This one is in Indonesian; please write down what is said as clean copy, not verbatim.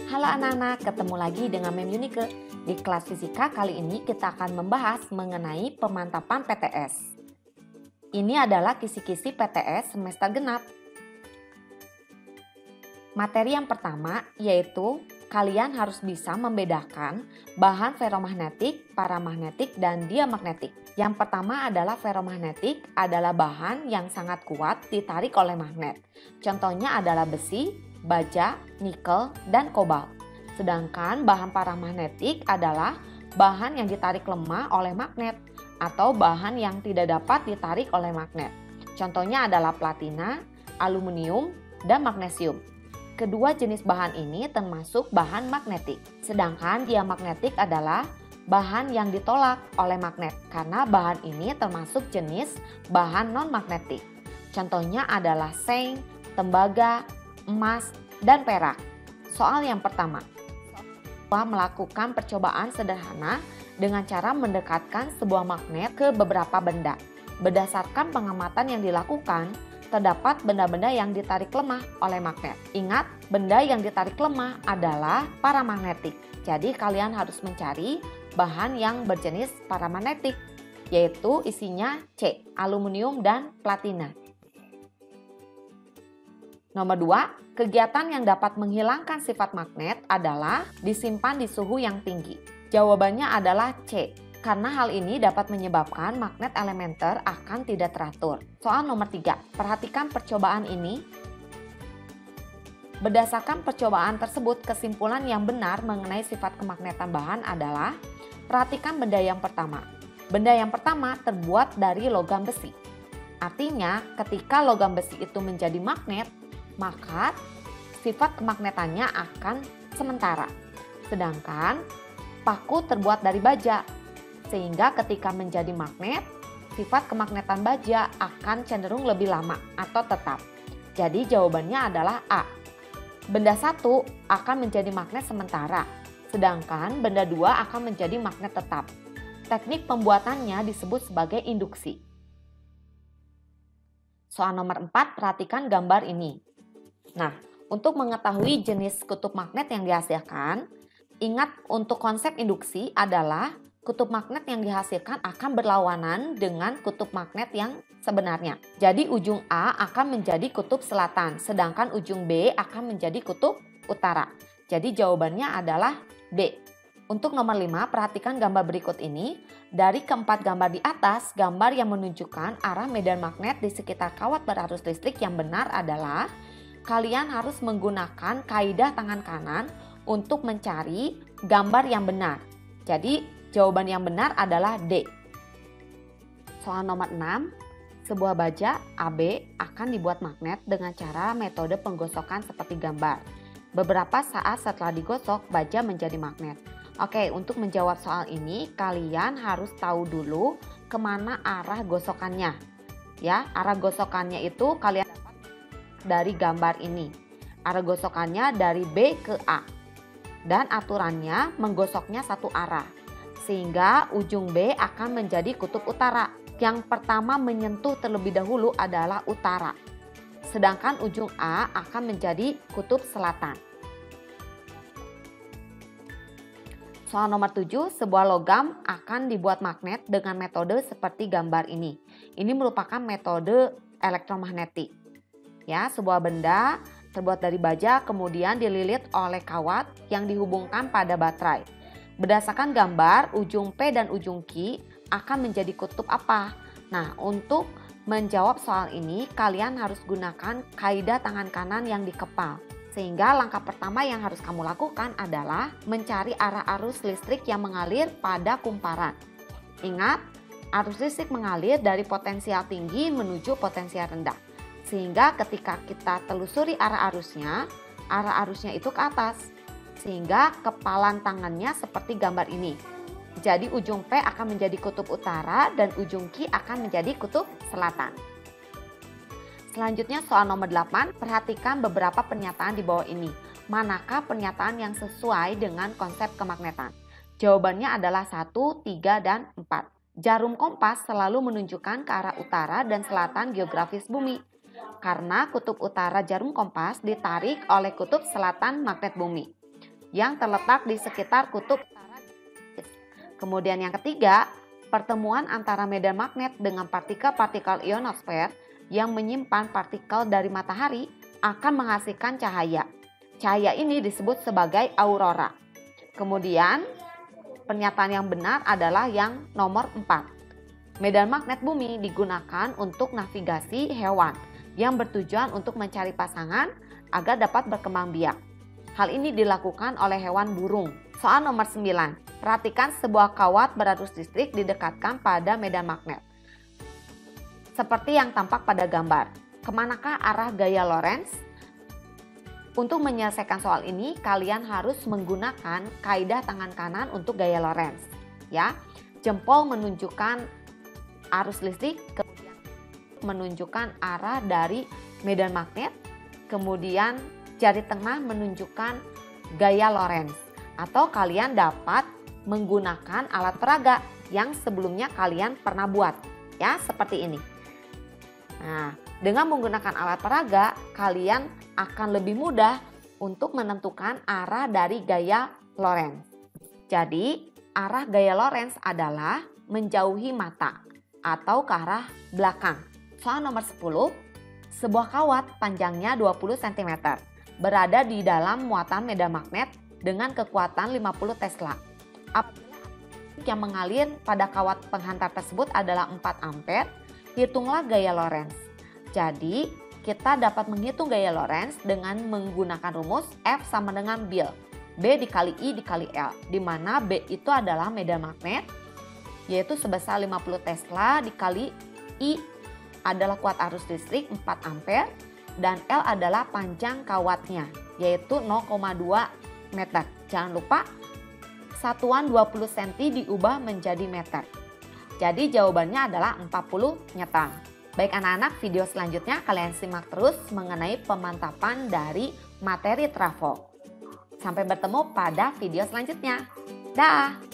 Halo anak-anak, ketemu lagi dengan Mem Yunike. Di kelas fisika kali ini kita akan membahas mengenai pemantapan PTS. Ini adalah kisi-kisi PTS semester genap. Materi yang pertama yaitu kalian harus bisa membedakan bahan ferromagnetik, paramagnetik, dan diamagnetik. Yang pertama adalah ferromagnetik adalah bahan yang sangat kuat ditarik oleh magnet. Contohnya adalah besi, baja, nikel, dan kobalt. Sedangkan bahan paramagnetik adalah bahan yang ditarik lemah oleh magnet atau bahan yang tidak dapat ditarik oleh magnet. Contohnya adalah platina, aluminium, dan magnesium. Kedua jenis bahan ini termasuk bahan magnetik. Sedangkan diamagnetik adalah bahan yang ditolak oleh magnet karena bahan ini termasuk jenis bahan non-magnetik. Contohnya adalah seng, tembaga, emas, dan perak. Soal yang pertama. Melakukan percobaan sederhana dengan cara mendekatkan sebuah magnet ke beberapa benda. Berdasarkan pengamatan yang dilakukan, terdapat benda-benda yang ditarik lemah oleh magnet. Ingat, benda yang ditarik lemah adalah paramagnetik. Jadi kalian harus mencari bahan yang berjenis paramagnetik, yaitu isinya C, aluminium dan platina. Nomor 2, kegiatan yang dapat menghilangkan sifat magnet adalah disimpan di suhu yang tinggi. Jawabannya adalah C, karena hal ini dapat menyebabkan magnet elementer akan tidak teratur. Soal nomor 3, perhatikan percobaan ini. Berdasarkan percobaan tersebut, kesimpulan yang benar mengenai sifat kemagnetan bahan adalah, perhatikan benda yang pertama. Benda yang pertama terbuat dari logam besi. Artinya, ketika logam besi itu menjadi magnet, maka sifat kemagnetannya akan sementara. Sedangkan paku terbuat dari baja, sehingga ketika menjadi magnet, sifat kemagnetan baja akan cenderung lebih lama atau tetap. Jadi jawabannya adalah A. Benda 1 akan menjadi magnet sementara, sedangkan benda 2 akan menjadi magnet tetap. Teknik pembuatannya disebut sebagai induksi. Soal nomor 4, perhatikan gambar ini. Nah, untuk mengetahui jenis kutub magnet yang dihasilkan, ingat untuk konsep induksi adalah kutub magnet yang dihasilkan akan berlawanan dengan kutub magnet yang sebenarnya. Jadi ujung A akan menjadi kutub selatan, sedangkan ujung B akan menjadi kutub utara. Jadi jawabannya adalah B. Untuk nomor 5, perhatikan gambar berikut ini. Dari keempat gambar di atas, gambar yang menunjukkan arah medan magnet di sekitar kawat berarus listrik yang benar adalah kalian harus menggunakan kaidah tangan kanan untuk mencari gambar yang benar. Jadi jawaban yang benar adalah D. Soal nomor 6, sebuah baja AB akan dibuat magnet dengan cara metode penggosokan seperti gambar. Beberapa saat setelah digosok, baja menjadi magnet. Oke, untuk menjawab soal ini, kalian harus tahu dulu kemana arah gosokannya. Ya, arah gosokannya itu kalian dapat dari gambar ini. Arah gosokannya dari B ke A. Dan aturannya menggosoknya satu arah. Sehingga ujung B akan menjadi kutub utara. Yang pertama menyentuh terlebih dahulu adalah utara. Sedangkan ujung A akan menjadi kutub selatan. Soal nomor 7, sebuah logam akan dibuat magnet dengan metode seperti gambar ini. Ini merupakan metode elektromagnetik. Ya, sebuah benda terbuat dari baja kemudian dililit oleh kawat yang dihubungkan pada baterai. Berdasarkan gambar, ujung P dan ujung Q akan menjadi kutub apa? Nah, untuk menjawab soal ini, kalian harus gunakan kaidah tangan kanan yang dikepal. Sehingga langkah pertama yang harus kamu lakukan adalah mencari arah arus listrik yang mengalir pada kumparan. Ingat, arus listrik mengalir dari potensial tinggi menuju potensial rendah. Sehingga ketika kita telusuri arah arusnya itu ke atas. Sehingga kepalan tangannya seperti gambar ini. Jadi ujung P akan menjadi kutub utara dan ujung Q akan menjadi kutub selatan. Selanjutnya soal nomor 8, perhatikan beberapa pernyataan di bawah ini. Manakah pernyataan yang sesuai dengan konsep kemagnetan? Jawabannya adalah 1, 3, dan 4. Jarum kompas selalu menunjukkan ke arah utara dan selatan geografis bumi. karena kutub utara jarum kompas ditarik oleh kutub selatan magnet bumi. yang terletak di sekitar kutub utara. Kemudian yang ketiga, pertemuan antara medan magnet dengan partikel-partikel ionosfer yang menyimpan partikel dari matahari akan menghasilkan cahaya. Cahaya ini disebut sebagai aurora. Kemudian pernyataan yang benar adalah yang nomor 4. Medan magnet bumi digunakan untuk navigasi hewan yang bertujuan untuk mencari pasangan agar dapat berkembang biak. Hal ini dilakukan oleh hewan burung. Soal nomor 9. Perhatikan sebuah kawat berarus listrik didekatkan pada medan magnet. Seperti yang tampak pada gambar. Kemanakah arah gaya Lorentz? Untuk menyelesaikan soal ini, kalian harus menggunakan kaidah tangan kanan untuk gaya Lorentz. Ya, jempol menunjukkan arus listrik, kemudian menunjukkan arah dari medan magnet, kemudian jari tengah menunjukkan gaya Lorentz. Atau kalian dapat menggunakan alat peraga yang sebelumnya kalian pernah buat, ya, seperti ini. Nah, dengan menggunakan alat peraga, kalian akan lebih mudah untuk menentukan arah dari gaya Lorentz. Jadi, arah gaya Lorentz adalah menjauhi mata atau ke arah belakang. Soal nomor 10, sebuah kawat panjangnya 20 cm berada di dalam muatan medan magnet dengan kekuatan 50 Tesla. Apabila yang mengalir pada kawat penghantar tersebut adalah 4 ampere, hitunglah gaya Lorentz. Jadi, kita dapat menghitung gaya Lorentz dengan menggunakan rumus F sama dengan Bill. B dikali I dikali L, di mana B itu adalah medan magnet, yaitu sebesar 50 Tesla dikali I adalah kuat arus listrik 4 ampere dan L adalah panjang kawatnya, yaitu 0,2 meter. Jangan lupa satuan 20 cm diubah menjadi meter. Jadi jawabannya adalah 40 newton. Baik anak-anak, video selanjutnya kalian simak terus mengenai pemantapan dari materi trafo. Sampai bertemu pada video selanjutnya. Dah.